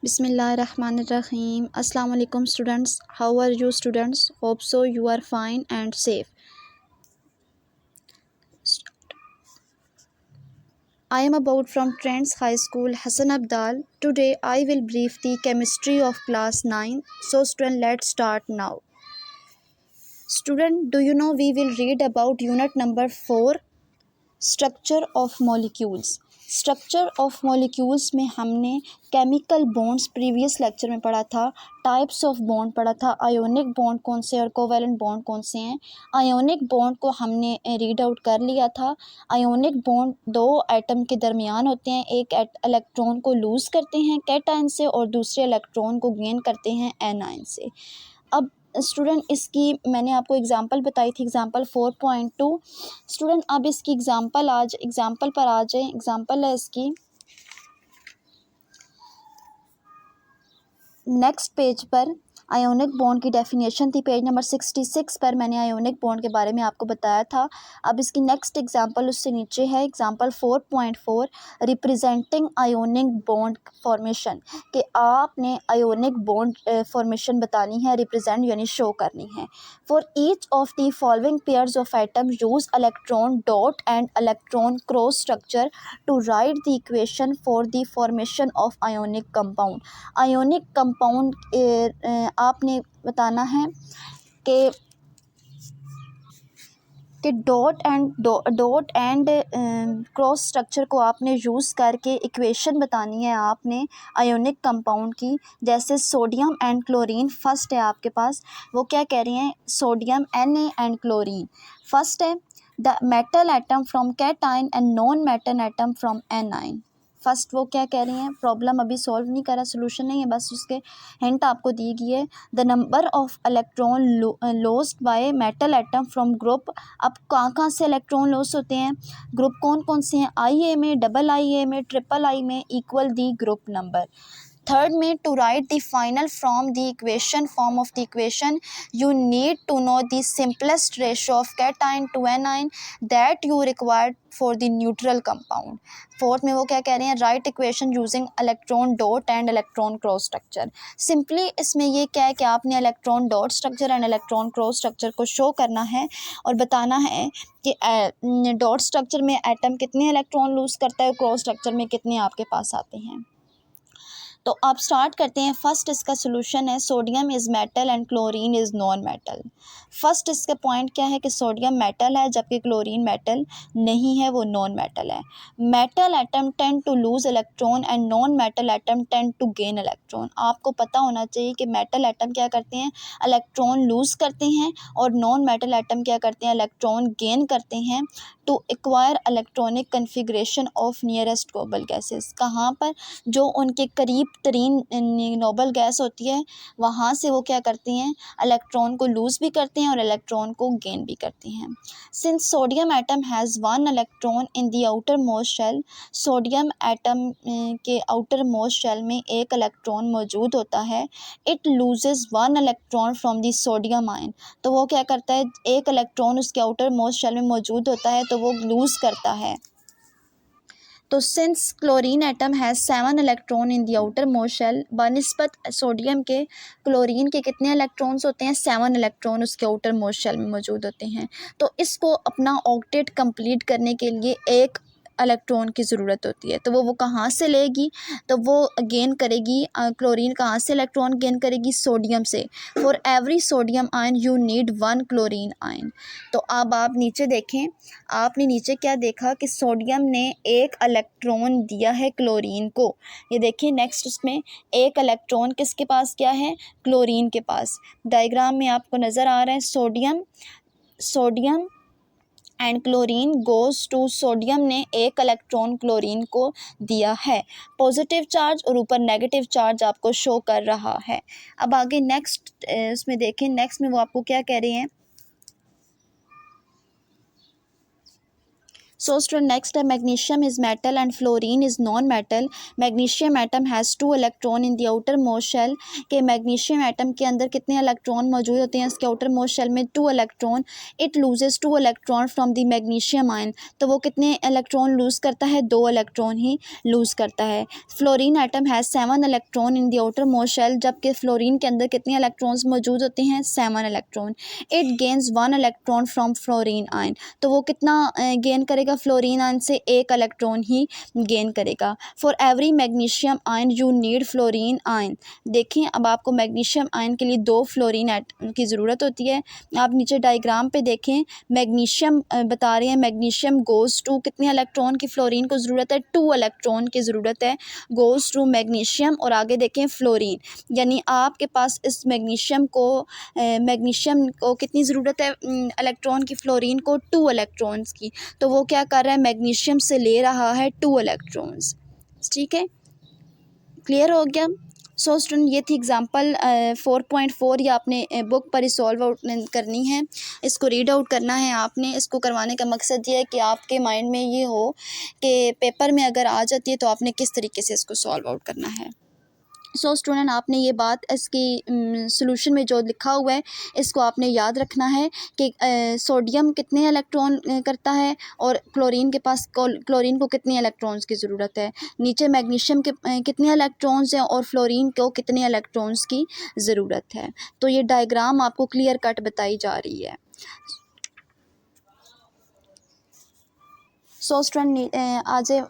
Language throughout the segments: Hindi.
Bismillahirrahmanirrahim. Assalamu alaikum students. How are you students? Hope so you are fine and safe. I am about from Trends High School Hassan Abdal. Today I will brief the chemistry of class 9. So student, let's start now. Student, do you know we will read about unit number 4, structure of molecules. Structure of molecules में हमने केमिकल बॉन्ड्स प्रीवियस लेक्चर में पढ़ा था, टाइप्स ऑफ बॉन्ड पढ़ा था, आयोनिक बॉन्ड कौन से और कोवैलेंट बॉन्ड कौन से हैं। आयोनिक बॉन्ड को हमने रीड आउट कर लिया था। आयोनिक बॉन्ड दो एटम के दरमियान होते हैं, एक इलेक्ट्रॉन को लूज़ करते हैं कैटायन से और दूसरे इलेक्ट्रॉन को गेन करते हैं एनायन से। अब स्टूडेंट इसकी मैंने आपको एग्जांपल बताई थी, एग्जांपल 4.2। स्टूडेंट अब इसकी एग्जांपल पर आ जाए। एग्जांपल है इसकी नेक्स्ट पेज पर। आयोनिक बॉन्ड की डेफिनेशन थी पेज नंबर 66 पर, मैंने आयोनिक बॉन्ड के बारे में आपको बताया था। अब इसकी नेक्स्ट एग्जांपल उससे नीचे है, example 4.4, representing ionic bond formation, कि आपने आयोनिक बॉन्ड फॉर्मेशन बतानी है, रिप्रेजेंट यानी शो करनी है। For each of the following pairs of atom use electron dot and electron cross structure to write the equation for the formation of ionic compound. Ionic compound आपने बताना है कि डॉट एंड क्रॉस स्ट्रक्चर को आपने यूज़ करके इक्वेशन बतानी है आपने आयोनिक कंपाउंड की। जैसे सोडियम एंड क्लोरीन फर्स्ट है आपके पास, वो क्या कह रही हैं, sodium Na and chlorine first है। The metal atom from cation and non metal atom from anion. First वो क्या कह रही हैं, प्रॉब्लम अभी सॉल्व नहीं करा, सोल्यूशन नहीं है, बस उसके हिंट आपको दी गई है। The number of electron lost by metal atom from group. अब कहाँ से इलेक्ट्रॉन लॉस होते हैं, ग्रुप कौन कौन से हैं, IA में, AA में, III में, equal the group number. Third में, to write the final from the equation form of the equation you need to know the simplest ratio of cation to anion that you required for the neutral compound. Fourth में वो क्या कह रहे हैं, write equation using electron dot and electron cross structure. Simply इसमें ये क्या है कि आपने electron dot structure and electron cross structure को शो करना है और बताना है कि डॉट स्ट्रक्चर में एटम कितने इलेक्ट्रॉन लूज करता है, क्रॉस स्ट्रक्चर में कितने आपके पास आते हैं। तो आप स्टार्ट करते हैं। फर्स्ट इसका सोल्यूशन है, sodium is metal and chlorine is non metal. First इसका पॉइंट क्या है कि सोडियम मेटल है जबकि क्लोरीन मेटल नहीं है, वो नॉन मेटल है। Metal atom tend to lose electron and non metal atom tend to gain electron. आपको पता होना चाहिए कि मेटल एटम क्या करते हैं, इलेक्ट्रॉन लूज करते हैं, और नॉन मेटल एटम क्या करते हैं, इलेक्ट्रॉन गेन करते हैं to acquire electronic configuration of nearest noble gases. कहाँ पर, जो उनके करीब तरीन नोबल गैस होती है वहाँ से वो क्या करती हैं, इलेक्ट्रॉन को लूज़ भी करते हैं और इलेक्ट्रॉन को गेन भी करते हैं। Since sodium atom has one electron in the outermost shell, sodium atom के आउटर मोस्ट शेल में एक इलेक्ट्रॉन मौजूद होता है। It loses one electron from the sodium ion. तो वो क्या करता है, एक इलेक्ट्रॉन उसके आउटर मोस्ट शेल में मौजूद होता है तो वो लूज़ करता है। तो since chlorine atom has 7 electron in the outermost shell, बनिस्बत सोडियम के क्लोरीन के कितने इलेक्ट्रॉन्स होते हैं, 7 इलेक्ट्रॉन उसके आउटर मोस्ट शेल में मौजूद होते हैं। तो इसको अपना ऑक्टेट कंप्लीट करने के लिए एक इलेक्ट्रॉन की ज़रूरत होती है। तो वो कहाँ से लेगी, तो वो गेन करेगी, क्लोरीन कहाँ से इलेक्ट्रॉन गेन करेगी, सोडियम से। For every sodium ion you need 1 chlorine ion. तो अब आप नीचे देखें, आपने नीचे क्या देखा कि सोडियम ने एक इलेक्ट्रॉन दिया है क्लोरीन को। ये देखिए नेक्स्ट उसमें एक इलेक्ट्रॉन किसके पास क्या है, क्लोरीन के पास। डायग्राम में आपको नज़र आ रहा है sodium and chlorine goes to, sodium ने एक इलेक्ट्रॉन क्लोरीन को दिया है, पॉजिटिव चार्ज, और ऊपर नेगेटिव चार्ज आपको शो कर रहा है। अब आगे नेक्स्ट उसमें देखें, नेक्स्ट में वो आपको क्या कह रहे हैं, So student, next है magnesium is metal and fluorine is non-metal. Magnesium atom has 2 electron in the outermost shell. के magnesium atom के अंदर कितने इलेक्ट्रॉन मौजूद होते हैं? इसके outermost shell में 2 electron. It loses 2 electron from the magnesium ion. तो वो कितने इलेक्ट्रॉन लूज़ करता है? 2 इलेक्ट्रॉन ही लूज़ करता है. Fluorine atom has 7 electron in the outermost shell. जबकि फ्लोरीन के अंदर कितने इलेक्ट्रॉन्स मौजूद होते हैं? 7 electron. It gains 1 electron from fluorine ion. तो वो कितना गेन करेगा? फ्लोरीन आयन से 1 इलेक्ट्रॉन ही गेन करेगा. For every magnesium ion you need fluorine ion. देखिए, अब आपको मैग्नीशियम आयन के लिए 2 फ्लोरीन एटम की ज़रूरत होती है. आप नीचे डायग्राम पे देखें, मैग्नीशियम बता रहे हैं मैग्नीशियम गोज़ टू कितने इलेक्ट्रॉन की फ्लोरीन को ज़रूरत है? 2 इलेक्ट्रॉन की ज़रूरत है गोज़ टू मैग्नीशियम. और आगे देखें फ्लोरीन, यानी आपके पास इस मैग्नीशियम को कितनी ज़रूरत है इलेक्ट्रॉन की? फ्लोरीन को 2 इलेक्ट्रॉन्स की. तो वो क्या कर रहा है? मैग्नीशियम से ले रहा है 2 इलेक्ट्रॉन्स. ठीक है, क्लियर हो गया. सो स्टूडेंट, ये थी एग्जांपल 4.4. ये आपने बुक पर ही सॉल्व आउट करनी है, इसको रीड आउट करना है आपने. इसको करवाने का मकसद ये है कि आपके माइंड में ये हो कि पेपर में अगर आ जाती है तो आपने किस तरीके से इसको सॉल्व आउट करना है. सो स्टूडेंट, आपने ये बात इसकी सॉल्यूशन में जो लिखा हुआ है इसको आपने याद रखना है कि सोडियम कितने इलेक्ट्रॉन करता है और क्लोरीन के पास क्लोरीन को कितने इलेक्ट्रॉन्स की ज़रूरत है. नीचे मैग्नीशियम के कितने इलेक्ट्रॉन्स हैं और फ्लोरीन को कितने इलेक्ट्रॉन्स की ज़रूरत है. तो ये डायग्राम आपको क्लियर कट बताई जा रही है. सो स्टूडेंट,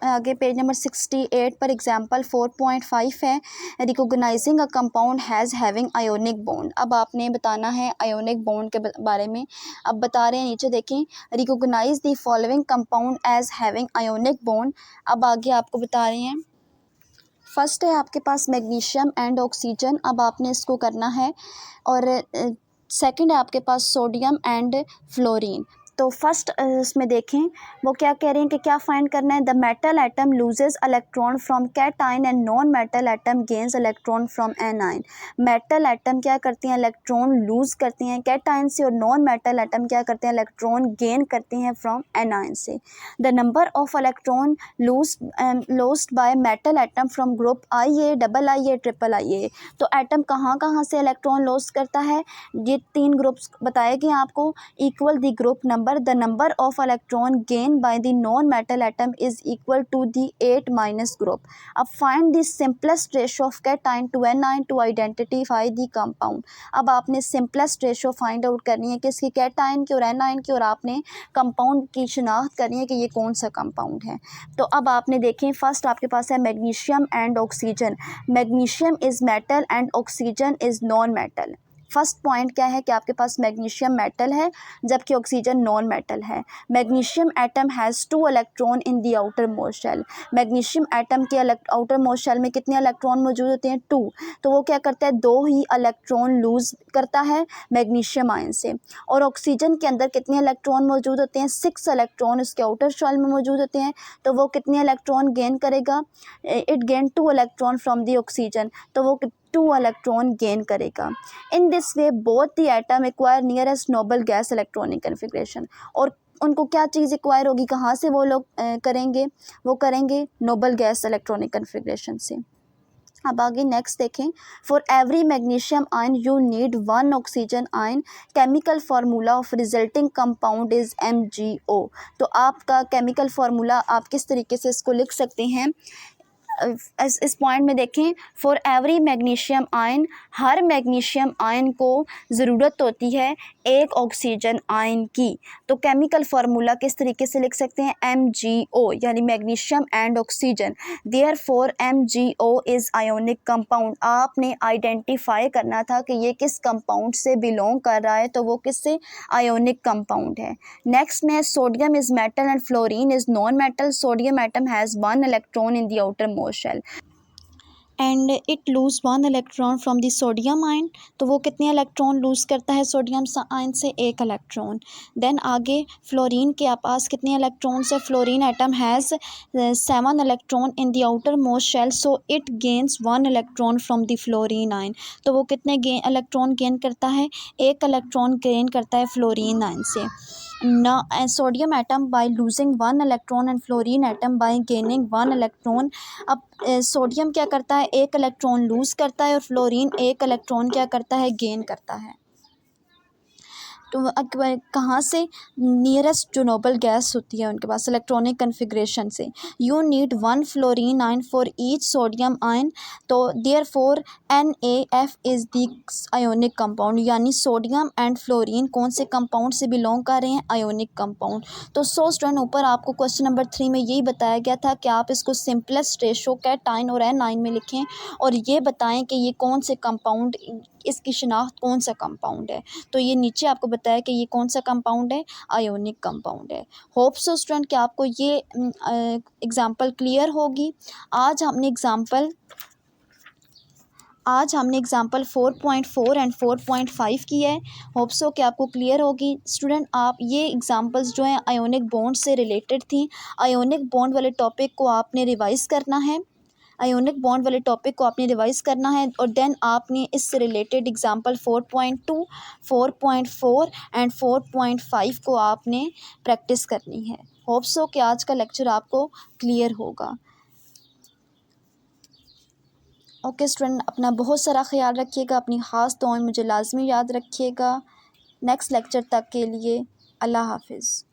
आगे पेज नंबर 68 पर एग्जांपल 4.5 है. Recognising a compound has having ionic bond. अब आपने बताना है आयोनिक बॉन्ड के बारे में. अब बता रहे हैं, नीचे देखें, recognise the following compound as having ionic bond. अब आगे आपको बता रहे हैं, फर्स्ट है आपके पास मैग्नीशियम एंड ऑक्सीजन. अब आपने इसको करना है. और सेकंड है आपके पास सोडियम एंड फ्लोरीन. तो फर्स्ट इसमें देखें वो क्या कह रहे हैं कि क्या फाइंड करना है. The metal atom loses electron from cation and non metal atom gains electron from A9. Metal atom क्या करती हैं? इलेक्ट्रॉन लूज़ करती हैं कैटाइन से, और नॉन मेटल एटम क्या करते हैं? इलेक्ट्रॉन गेन करती हैं फ्रॉम एनाइन से. The number of electron lost by metal atom from group IA, AA, AAA. तो एटम कहाँ कहाँ से इलेक्ट्रॉन लॉस करता है? ये 3 ग्रुप्स बताए गए आपको. Equal the group number, the number of electron gained by the non-metal atom is equal to the 8- group. अब find the simplest ratio of cation to anion to identify the compound. अब आपने simplest ratio find out करनी है किसकी? कैटाइन की और एनाइन की. और आपने कंपाउंड की शिनाख्त करनी है कि ये कौन सा कंपाउंड है. तो अब आपने देखें, फर्स्ट आपके पास है magnesium and oxygen. Magnesium is metal and oxygen is non metal. First point क्या है कि आपके पास मैग्नीशियम मेटल है जबकि ऑक्सीजन नॉन मेटल है. Magnesium atom has 2 electron in the outermost shell. Magnesium atom के आउटर मोस्ट शेल में कितने इलेक्ट्रॉन मौजूद होते हैं? 2. तो वो क्या करता है? 2 ही इलेक्ट्रॉन लूज़ करता है मैग्नीशियम आयन से. और ऑक्सीजन के अंदर कितने इलेक्ट्रॉन मौजूद होते हैं? 6 इलेक्ट्रॉन उसके आउटर शेल में मौजूद होते हैं. तो वो कितने इलेक्ट्रॉन गेन करेगा? It gain 2 electron from the oxygen. तो वो 2 इलेक्ट्रॉन गेन करेगा. In this way both the atom acquire nearest noble gas electronic configuration. और उनको क्या चीज़ एक्वायर होगी? कहाँ से वो लोग करेंगे? वो करेंगे नोबल गैस इलेक्ट्रॉनिक कन्फिग्रेशन से. अब आगे नेक्स्ट देखें. For every magnesium ion you need 1 oxygen ion. Chemical formula of resulting compound is MgO. तो आपका केमिकल फार्मूला आप किस तरीके से इसको लिख सकते हैं? इस पॉइंट में देखें, for every magnesium ion, her magnesium ion को ज़रूरत होती है 1 ऑक्सीजन आयन की. तो केमिकल फार्मूला किस तरीके से लिख सकते हैं? MgO, यानी magnesium and oxygen. Therefore MgO is ionic compound. आपने आइडेंटिफाई करना था कि ये किस कंपाउंड से बिलोंग कर रहा है, तो वो किससे? आयोनिक कंपाउंड है. नेक्स्ट में sodium is metal and fluorine is non metal. Sodium atom has 1 electron in the outer most shell and it lose 1 electron from the sodium ion. तो वो कितने इलेक्ट्रॉन लूज़ करता है सोडियम आयन से? 1 इलेक्ट्रॉन. देन आगे फ्लोरीन के पास कितने इलेक्ट्रॉन्स है? Fluorine atom has 7 electron in the outermost shell, so it gains 1 electron from the fluorine ion. तो वो कितने इलेक्ट्रॉन गेन करता है? 1 इलेक्ट्रॉन गेन करता है फ्लोरीन आयन से. Sodium atom by losing 1 electron and fluorine atom by gaining 1 electron. अब सोडियम क्या करता है, 1 इलेक्ट्रॉन लूज़ करता है और फ्लोरीन 1 इलेक्ट्रॉन क्या करता है, गेन करता है। तो कहाँ से, नियरेस्ट जो नोबल गैस होती है उनके पास इलेक्ट्रॉनिक कन्फिग्रेशन से। You need 1 fluorine ion for each sodium ion, तो therefore NaF is the ionic compound, यानी सोडियम एंड फ्लोरीन कौन से कंपाउंड से बिलोंग कर रहे हैं, आयोनिक कंपाउंड। तो स्टूडेंट ऊपर आपको क्वेश्चन नंबर 3 में यही बताया गया था कि आप इसको सिंपलेस्ट रेशो कैटाइन और एनाइन में लिखें और ये बताएं कि ये कौन से कंपाउंड, इसकी शिनाख्त कौन सा कंपाउंड है। तो ये नीचे आपको बताया कि ये कौन सा कंपाउंड है, आयोनिक कंपाउंड है। होप सो स्टूडेंट कि आपको ये एग्जांपल क्लियर होगी। आज हमने एग्जांपल 4.4 एंड 4.5 की है। होप सो कि आपको क्लियर होगी। स्टूडेंट आप ये एग्जांपल्स जो हैं आयोनिक बॉन्ड से रिलेटेड थी। आयोनिक बॉन्ड वाले टॉपिक को आपने रिवाइज़ करना है, और देन आपने इससे रिलेटेड एग्जांपल 4.2, 4.4 एंड 4.5 को आपने प्रैक्टिस करनी है। होप सो कि आज का लेक्चर आपको क्लियर होगा। ओके स्टूडेंट, अपना बहुत सारा ख्याल रखिएगा, अपनी ख़ास दुआएं मुझे लाजमी याद रखिएगा। नेक्स्ट लेक्चर तक के लिए अल्लाह हाफिज़।